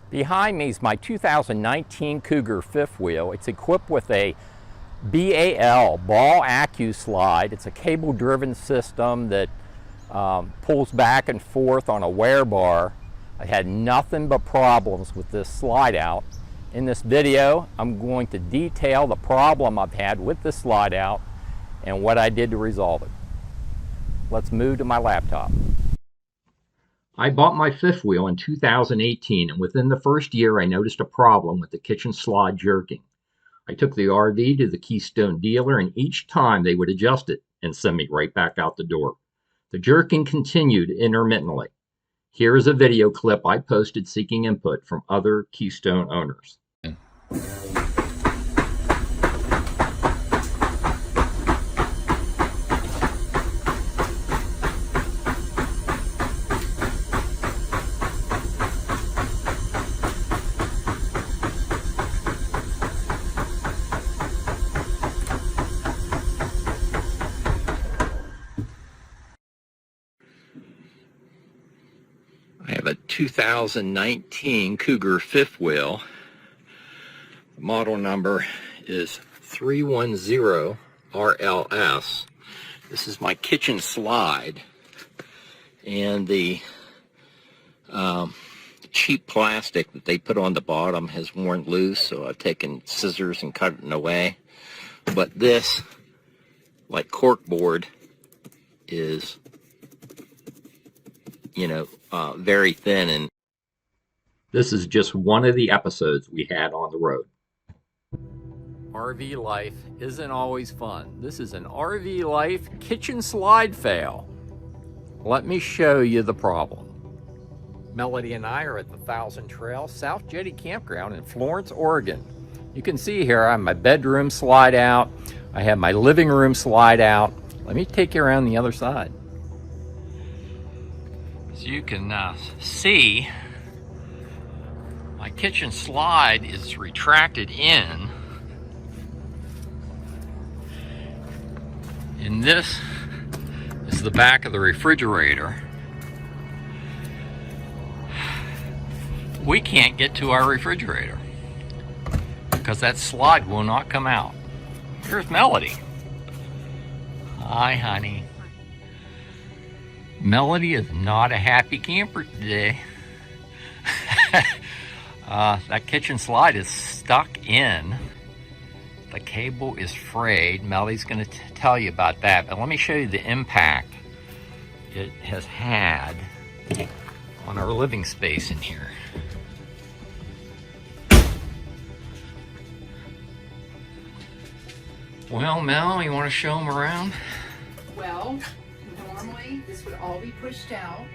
Behind me is my 2019 Cougar fifth wheel. It's equipped with a BAL, ball accu slide. It's a cable driven system that pulls back and forth on a wear bar. I had nothing but problems with this slide out. In this video, I'm going to detail the problem I've had with this slide out and what I did to resolve it. Let's move to my laptop. I bought my fifth wheel in 2018, and within the first year I noticed a problem with the kitchen slide jerking. I took the RV to the Keystone dealer, and each time they would adjust it and send me right back out the door. The jerking continued intermittently. Here is a video clip I posted seeking input from other Keystone owners. I have a 2019 Cougar fifth wheel. The model number is 310RLS. This is my kitchen slide, and the cheap plastic that they put on the bottom has worn loose, so I've taken scissors and cut it away. But this, like corkboard, is very thin, and this is just one of the episodes we had on the road. RV life isn't always fun. This is an RV life kitchen slide fail. Let me show you the problem. Melody and I are at the Thousand Trail South Jetty Campground in Florence, Oregon. You can see here I have my bedroom slide out. I have my living room slide out. Let me take you around the other side. As you can see, my kitchen slide is retracted in. And this is the back of the refrigerator. We can't get to our refrigerator because that slide will not come out. Here's Melody. Hi, honey. Melody is not a happy camper today. That kitchen slide is stuck in. The cable is frayed. Melody's going to tell you about that, but let me show you the impact it has had on our living space in here. Well, Mel, you want to show them around? Well, normally this would all be pushed out,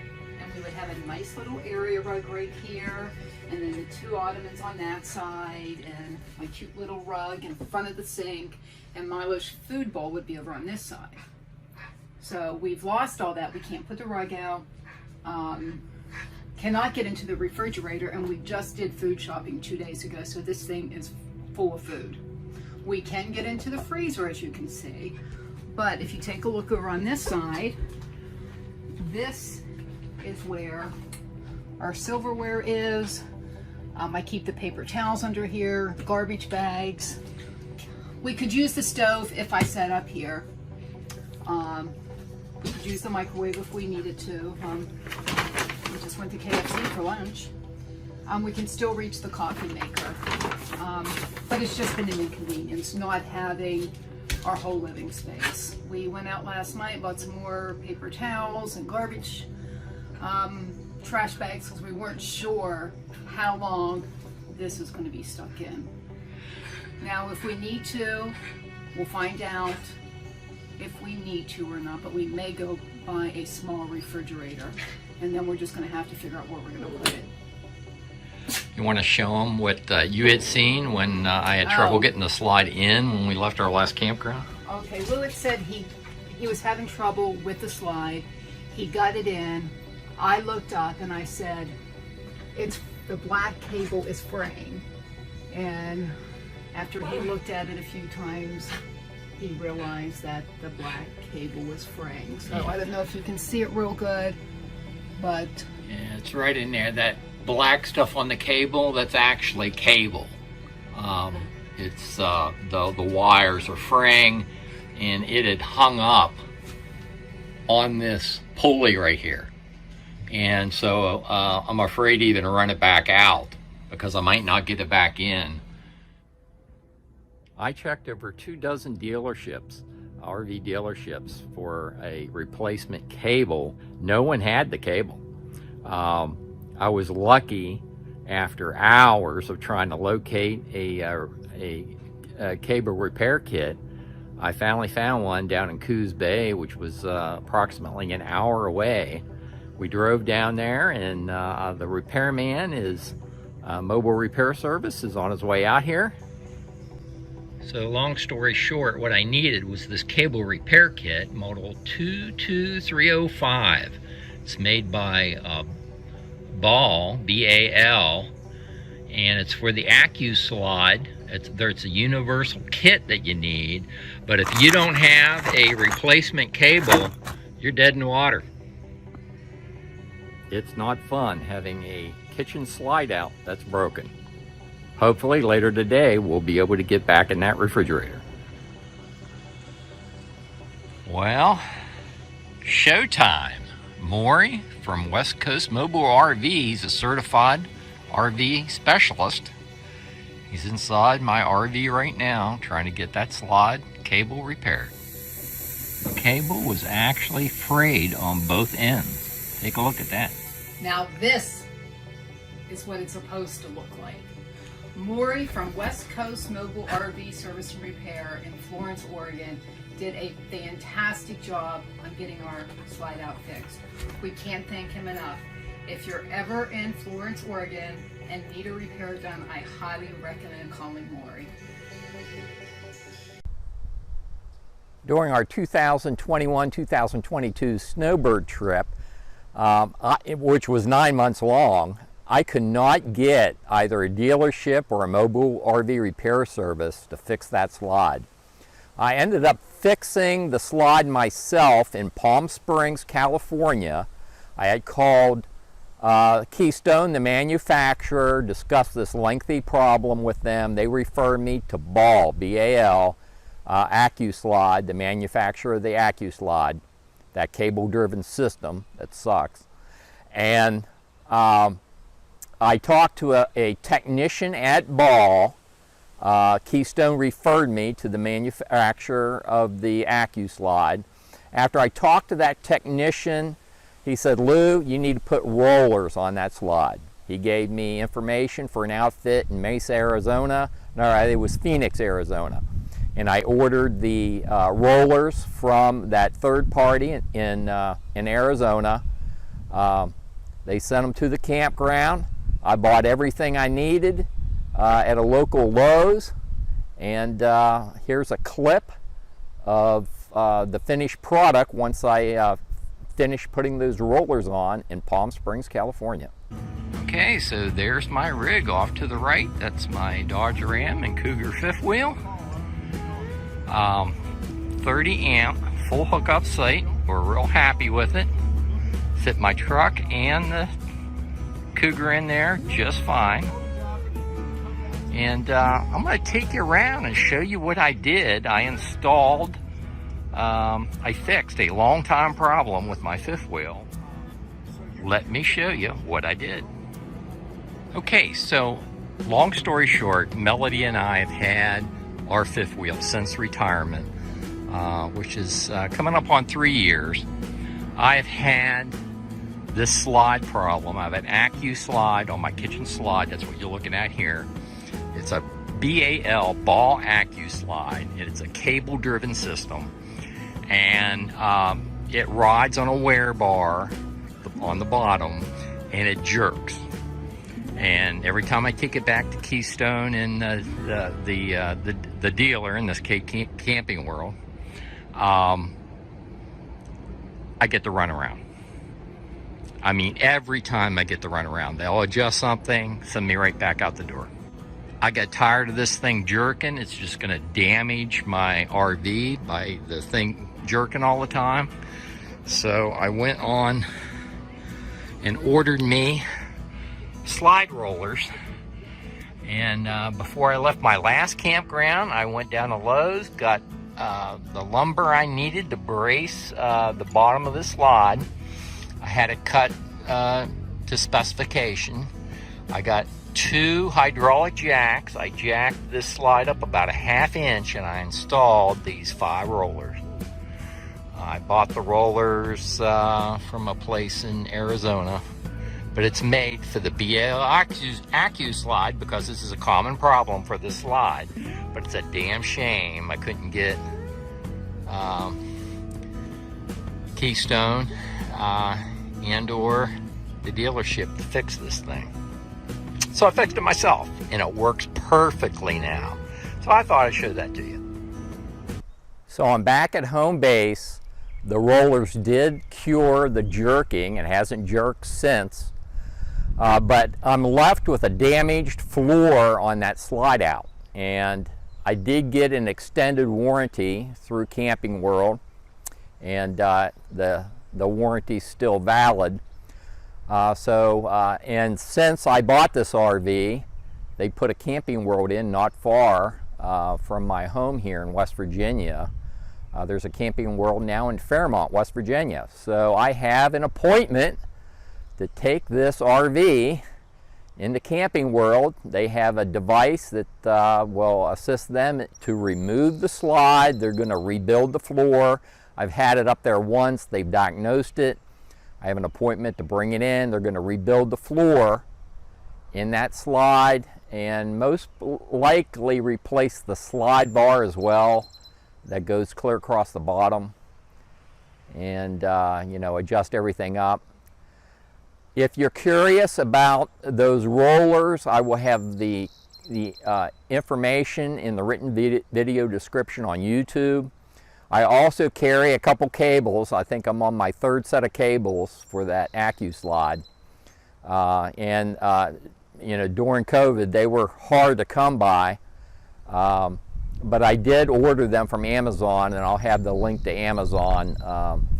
and we would have a nice little area rug right here, and then the two ottomans on that side, and my cute little rug in front of the sink, and Milo's food bowl would be over on this side. So we've lost all that. We can't put the rug out, cannot get into the refrigerator, and we just did food shopping 2 days ago, so this thing is full of food. We can get into the freezer, as you can see, but if you take a look over on this side, this is where our silverware is. I keep the paper towels under here, garbage bags. We could use the stove if I set up here. We could use the microwave if we needed to. We just went to KFC for lunch. We can still reach the coffee maker. But it's just been an inconvenience not having our whole living space. We went out last night, bought some more paper towels and garbage trash bags because we weren't sure how long this is going to be stuck in. Now, if we need to, we'll find out if we need to or not, but we may go buy a small refrigerator, and then we're just going to have to figure out where we're going to put it. You want to show them what you had seen when I had trouble getting the slide in when we left our last campground? Okay, Willett said he was having trouble with the slide. He got it in. I looked up and I said, the black cable is fraying. And after he looked at it a few times, he realized that the black cable was fraying. So I don't know if you can see it real good, but yeah, it's right in there. black stuff on the cable, that's actually cable. It's the wires are fraying, and it had hung up on this pulley right here. And so I'm afraid to even run it back out because I might not get it back in. I checked over 24 dealerships, RV dealerships, for a replacement cable. No one had the cable. I was lucky, after hours of trying to locate a cable repair kit, I finally found one down in Coos Bay, which was approximately an hour away. We drove down there, and the repairman is mobile repair service is on his way out here. So long story short, what I needed was this cable repair kit, model 22305. It's made by Ball, B-A-L, and it's for the AccuSlide. It's a universal kit that you need, but if you don't have a replacement cable, you're dead in the water. It's not fun having a kitchen slide out that's broken. Hopefully later today we'll be able to get back in that refrigerator. Well, showtime. Maury from West Coast Mobile RV, he's a certified RV specialist. He's inside my RV right now trying to get that slide cable repaired. The cable was actually frayed on both ends. Take a look at that. Now this is what it's supposed to look like. Maury from West Coast Mobile RV Service and Repair in Florence, Oregon did a fantastic job on getting our slide out fixed. We can't thank him enough. If you're ever in Florence, Oregon and need a repair done, I highly recommend calling Maury. During our 2021-2022 snowbird trip, which was 9 months long, I could not get either a dealership or a mobile RV repair service to fix that slide. I ended up fixing the slide myself in Palm Springs, California. I had called Keystone, the manufacturer, discussed this lengthy problem with them. They referred me to Ball, B-A-L, AccuSlide, the manufacturer of the AccuSlide, that cable-driven system that sucks. And I talked to a technician at Ball. Keystone referred me to the manufacturer of the AccuSlide. After I talked to that technician, he said, "Lou, you need to put rollers on that slide." He gave me information for an outfit in Mesa, Arizona. No, it was Phoenix, Arizona. And I ordered the rollers from that third party in Arizona. They sent them to the campground. I bought everything I needed at a local Lowe's, and here's a clip of the finished product once I finished putting those rollers on in Palm Springs, California. Okay, so there's my rig off to the right. That's my Dodge Ram and Cougar fifth wheel. 30 amp full hookup site. We're real happy with it. Fit my truck and the Cougar in there just fine. And I'm going to take you around and show you what I did. I fixed a long time problem with my fifth wheel. Let me show you what I did. Okay, so long story short, Melody and I have had our fifth wheel since retirement, which is coming up on 3 years. I've had this slide problem. I have an AccuSlide on my kitchen slide. That's what you're looking at here. It's a BAL Ball AccuSlide, and it's a cable-driven system, and it rides on a wear bar on the bottom, and it jerks. And every time I take it back to Keystone and the dealer, in this case Camping World, I get the runaround. I mean, every time I get the runaround, they'll adjust something, send me right back out the door. I got tired of this thing jerking. It's just going to damage my RV by the thing jerking all the time. So I went on and ordered me slide rollers. And before I left my last campground, I went down to Lowe's, got the lumber I needed to brace the bottom of the slide. I had it cut to specification. I got 2 hydraulic jacks. I jacked this slide up about a 1/2 inch and I installed these 5 rollers. I bought the rollers from a place in Arizona, but it's made for the BAL Accu slide because this is a common problem for this slide. But it's a damn shame I couldn't get Keystone and or the dealership to fix this thing. So I fixed it myself and it works perfectly now. So I thought I'd show that to you. So I'm back at home base. The rollers did cure the jerking. It hasn't jerked since. But I'm left with a damaged floor on that slide out. And I did get an extended warranty through Camping World. And the warranty's still valid. And since I bought this RV, they put a Camping World in not far from my home here in West Virginia. There's a Camping World now in Fairmont, West Virginia. So I have an appointment to take this RV into Camping World. They have a device that will assist them to remove the slide. They're going to rebuild the floor. I've had it up there once. They've diagnosed it. I have an appointment to bring it in. They're going to rebuild the floor in that slide and most likely replace the slide bar as well that goes clear across the bottom, and you know, adjust everything up. If you're curious about those rollers, I will have the information in the written video description on YouTube. I also carry a couple cables. I think I'm on my 3rd set of cables for that Accu slide. You know, during COVID, they were hard to come by. But I did order them from Amazon, and I'll have the link to Amazon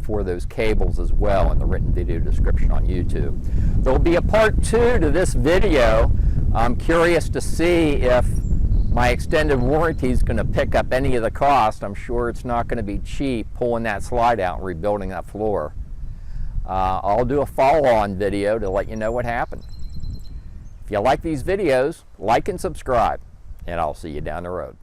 for those cables as well in the written video description on YouTube. There'll be a part 2 to this video. I'm curious to see if my extended warranty is going to pick up any of the cost. I'm sure it's not going to be cheap pulling that slide out and rebuilding that floor. I'll do a follow-on video to let you know what happened. If you like these videos, like and subscribe, and I'll see you down the road.